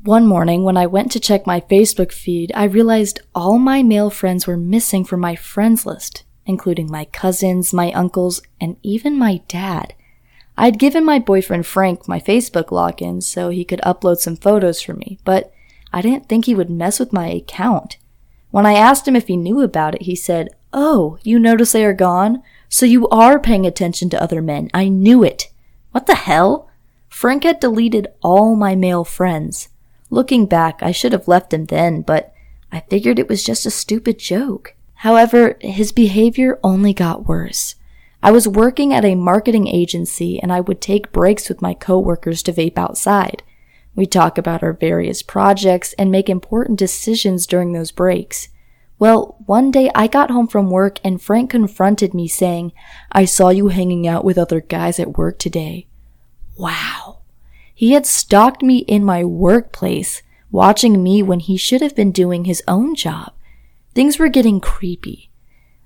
One morning, when I went to check my Facebook feed, I realized all my male friends were missing from my friends list, including my cousins, my uncles, and even my dad. I'd given my boyfriend Frank my Facebook login so he could upload some photos for me, but I didn't think he would mess with my account. When I asked him if he knew about it, he said, "Oh, you notice they are gone? So you are paying attention to other men. I knew it." What the hell? Frank had deleted all my male friends. Looking back, I should have left him then, but I figured it was just a stupid joke. However, his behavior only got worse. I was working at a marketing agency and I would take breaks with my coworkers to vape outside. We'd talk about our various projects and make important decisions during those breaks. Well, one day I got home from work and Frank confronted me saying, "I saw you hanging out with other guys at work today." Wow. He had stalked me in my workplace, watching me when he should have been doing his own job. Things were getting creepy.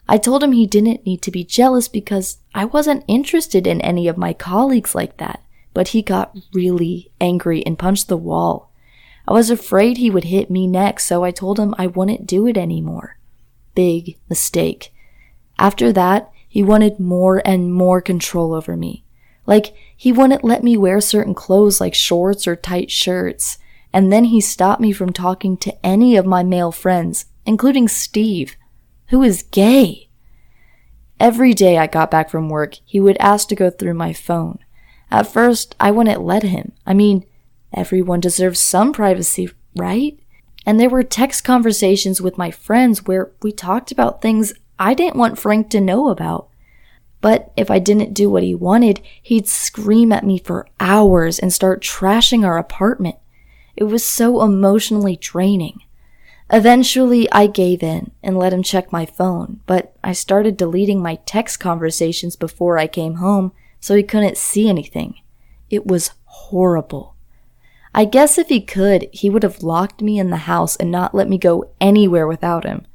I told him he didn't need to be jealous because I wasn't interested in any of my colleagues like that, but he got really angry and punched the wall. I was afraid he would hit me next, so I told him I wouldn't do it anymore. Big mistake. After that, he wanted more and more control over me. Like, he wouldn't let me wear certain clothes like shorts or tight shirts, and then he stopped me from talking to any of my male friends, including Steve, who is gay. Every day I got back from work, he would ask to go through my phone. At first, I wouldn't let him. I mean, everyone deserves some privacy, right? And there were text conversations with my friends where we talked about things I didn't want Frank to know about. But if I didn't do what he wanted, he'd scream at me for hours and start trashing our apartment. It was so emotionally draining. Eventually, I gave in and let him check my phone, but I started deleting my text conversations before I came home so he couldn't see anything. It was horrible. I guess if he could, he would have locked me in the house and not let me go anywhere without him.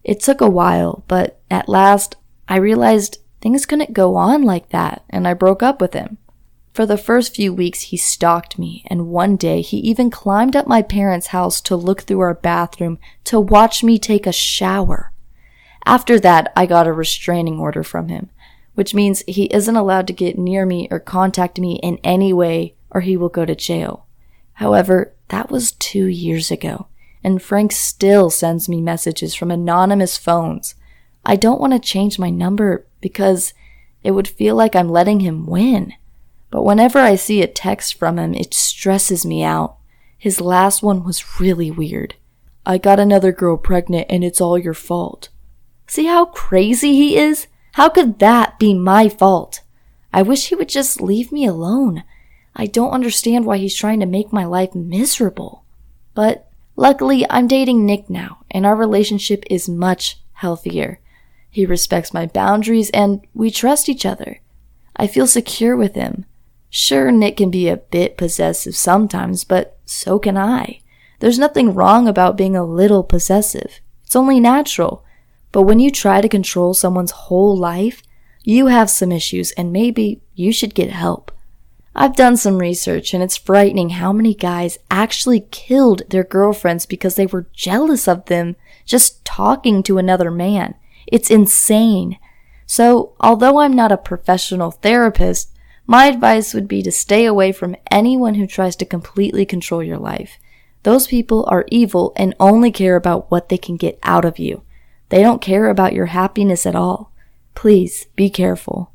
It took a while, but at last, I realized things couldn't go on like that, and I broke up with him. For the first few weeks, he stalked me, and one day he even climbed up my parents' house to look through our bathroom to watch me take a shower. After that, I got a restraining order from him, which means he isn't allowed to get near me or contact me in any way, or he will go to jail. However, that was 2 years ago, and Frank still sends me messages from anonymous phones. I don't want to change my number because it would feel like I'm letting him win. But whenever I see a text from him, it stresses me out. His last one was really weird. "I got another girl pregnant and it's all your fault." See how crazy he is? How could that be my fault? I wish he would just leave me alone. I don't understand why he's trying to make my life miserable. But luckily, I'm dating Nick now, and our relationship is much healthier. He respects my boundaries and we trust each other. I feel secure with him. Sure, Nick can be a bit possessive sometimes, but so can I. There's nothing wrong about being a little possessive. It's only natural. But when you try to control someone's whole life, you have some issues and maybe you should get help. I've done some research and it's frightening how many guys actually killed their girlfriends because they were jealous of them just talking to another man. It's insane. So, although I'm not a professional therapist, my advice would be to stay away from anyone who tries to completely control your life. Those people are evil and only care about what they can get out of you. They don't care about your happiness at all. Please be careful.